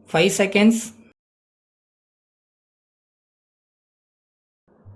5 seconds.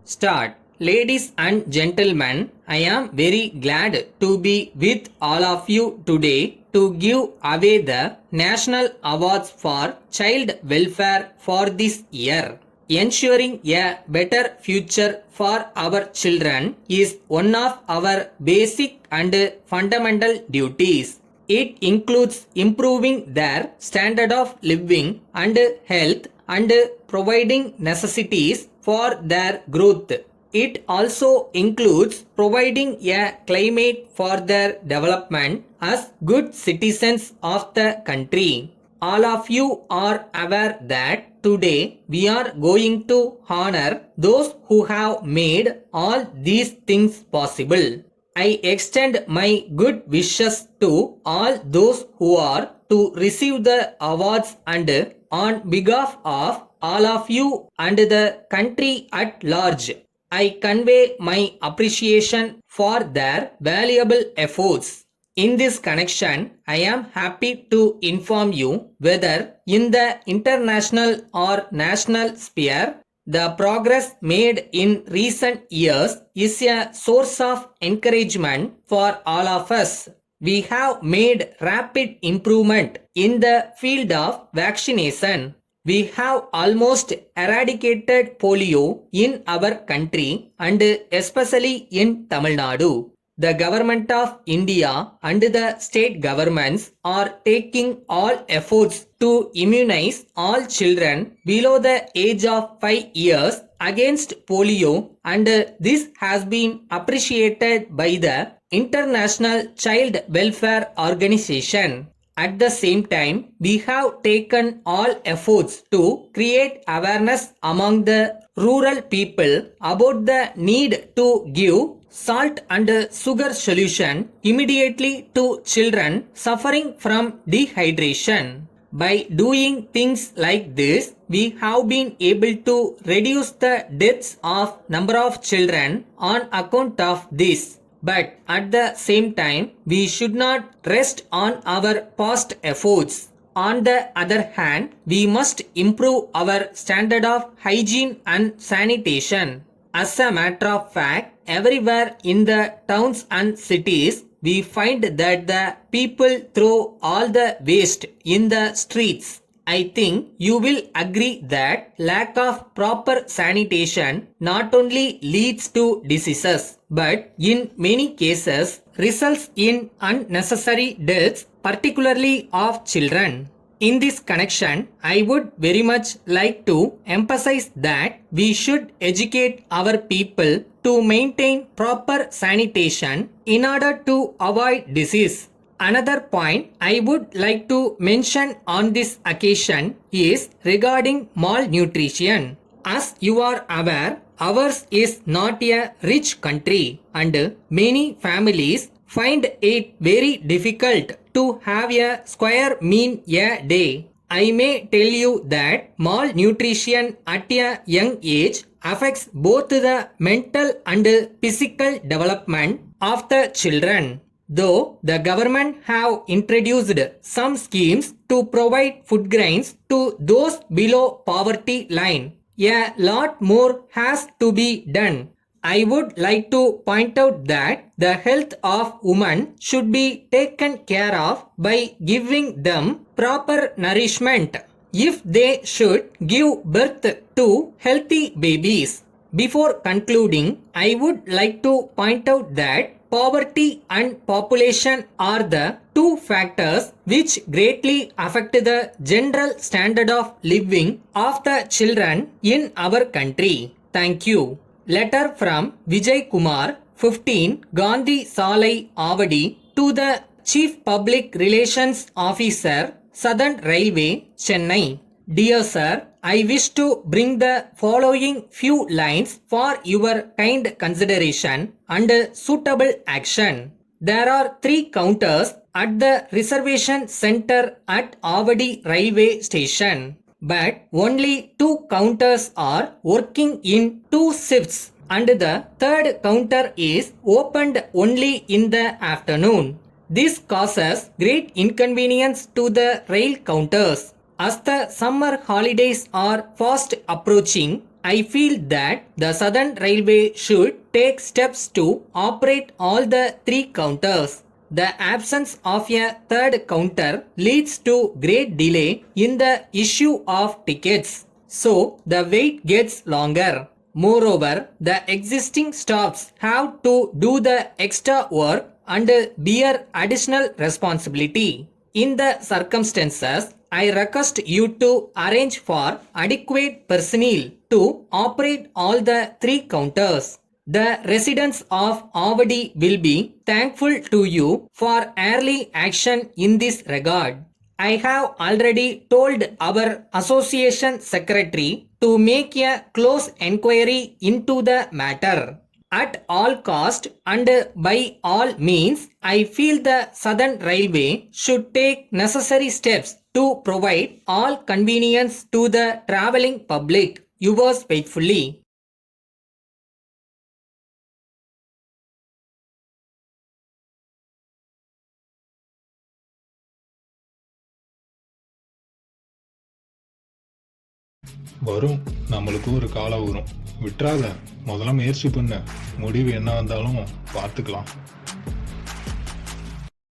Start. Ladies and gentlemen, I am very glad to be with all of you today to give away the National Awards for Child Welfare for this year. Ensuring a better future for our children is one of our basic and fundamental duties. It includes improving their standard of living and health and providing necessities for their growth. It also includes providing a climate for their development as good citizens of the country. All of you are aware that today we are going to honor those who have made all these things possible. I extend my good wishes to all those who are to receive the awards and on behalf of all of you and the country at large, I convey my appreciation for their valuable efforts. In this connection, I am happy to inform you whether in the international or national sphere, the progress made in recent years is a source of encouragement for all of us. We have made rapid improvement in the field of vaccination. We have almost eradicated polio in our country and especially in Tamil Nadu. The government of India and the state governments are taking all efforts to immunize all children below the age of 5 years against polio, and this has been appreciated by the International Child Welfare Organization. At the same time, we have taken all efforts to create awareness among the rural people about the need to give salt and sugar solution immediately to children suffering from dehydration. By doing things like this, we have been able to reduce the deaths of number of children on account of this. But at the same time, we should not rest on our past efforts. On the other hand, we must improve our standard of hygiene and sanitation. As a matter of fact, everywhere in the towns and cities, we find that the people throw all the waste in the streets. I think you will agree that lack of proper sanitation not only leads to diseases, but in many cases results in unnecessary deaths, particularly of children. In this connection, I would very much like to emphasize that we should educate our people to maintain proper sanitation in order to avoid disease. Another point I would like to mention on this occasion is regarding malnutrition. As you are aware, ours is not a rich country and many families find it very difficult to have a square meal a day. I may tell you that malnutrition at a young age affects both the mental and physical development of the children. Though the government have introduced some schemes to provide food grains to those below poverty line, a lot more has to be done. I would like to point out that the health of women should be taken care of by giving them proper nourishment if they should give birth to healthy babies. Before concluding, I would like to point out that poverty and population are the two factors which greatly affect the general standard of living of the children in our country. Thank you. Letter from Vijay Kumar, 15 Gandhi Salai, Avadi, to the Chief Public Relations Officer, Southern Railway, Chennai. Dear Sir, I wish to bring the following few lines for your kind consideration and suitable action. There are 3 counters at the reservation center at Avadi Railway Station, but only 2 counters are working in 2 shifts and the 3rd counter is opened only in the afternoon. This causes great inconvenience to the rail counters. As the summer holidays are fast approaching, I feel that the Southern Railway should take steps to operate all the three counters. The absence of a third counter leads to great delay in the issue of tickets, so the wait gets longer. Moreover, the existing stops have to do the extra work and bear additional responsibility. In the circumstances, I request you to arrange for adequate personnel to operate all the three counters. The residents of Avadi will be thankful to you for early action in this regard. I have already told our association secretary to make a close enquiry into the matter. At all cost and by all means, I feel the Southern Railway should take necessary steps to provide all convenience to the travelling public. Yours faithfully. வரும், நம்மளுக்கு ஒரு காலம் வரும். விட்டுறாத, முதல்ல முயற்சி பண்ண. முடிவு என்ன வந்தாலும் பார்த்துக்கலாம்.